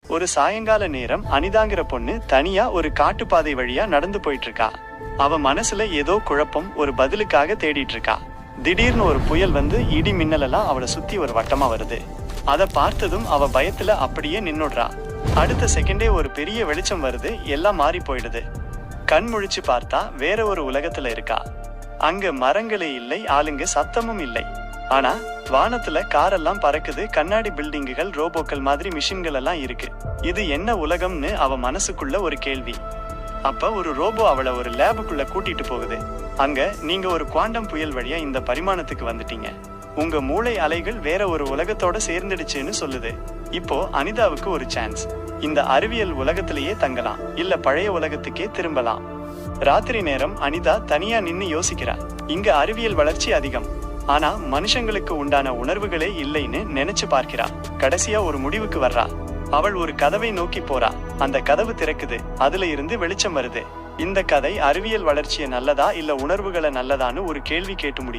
ஒரு சாயங்கால நேரம் அனிதாங்கிற பொண்ணு தனியா ஒரு காட்டுப்பாதை வழியா நடந்து போயிட்டு இருக்கா. அவ மனசுல ஏதோ குழப்பம், ஒரு பதிலுக்காக தேடிட்டு இருக்கா. திடீர்னு ஒரு புயல் வந்து இடி மின்னலெல்லாம் அவளை சுத்தி ஒரு வட்டமா வருது. அத பார்த்ததும் அவ பயத்துல அப்படியே நின்னுடுறா. அடுத்த செகண்டே ஒரு பெரிய வெளிச்சம் வருது, எல்லாம் மாறி போயிடுது. கண் முழிச்சு பார்த்தா வேற ஒரு உலகத்துல இருக்கா. அங்க மரங்களே இல்லை, ஆளுங்க சத்தமும் இல்லை. ஆனா வானத்துல காரெல்லாம் பறக்குது, கண்ணாடி பில்டிங்குகள், ரோபோக்கள் மாதிரி மிஷின்கள் எல்லாம் இருக்கு. இது என்ன உலகம்னு அவ மனசுக்குள்ள ஒரு கேள்வி. அப்ப ஒரு ரோபோ அவளை ஒரு லேபுக்குள்ள கூட்டிட்டு போகுது. அங்க நீங்க ஒரு குவாண்டம் புயல் வழியா இந்த பரிமாணத்துக்கு வந்துட்டீங்க. உங்க மூளை அலைகள் வேற ஒரு உலகத்தோட சேர்ந்துடுச்சுன்னு சொல்லுது. இப்போ அனிதாவுக்கு ஒரு சான்ஸ். இந்த அறிவியல் உலகத்திலேயே தங்கலாம், இல்ல பழைய உலகத்துக்கே திரும்பலாம். ராத்திரி நேரம் அனிதா தனியா நின்னு யோசிக்கிறா. இங்க அறிவியல் வளர்ச்சி அதிகம், ஆனா மனுஷங்களுக்கு உண்டான உணர்வுகளே இல்லைன்னு நினைச்சு பார்க்கிறா. கடைசியா ஒரு முடிவுக்கு வர்றா. அவள் ஒரு கதவை நோக்கி போறா. அந்த கதவு திறக்குது, அதுல இருந்து வெளிச்சம் வருது. இந்த கதை அறிவியல் வளர்ச்சியை நல்லதா இல்ல உணர்வுகளை நல்லதான்னு ஒரு கேள்வி கேட்டு முடியும்.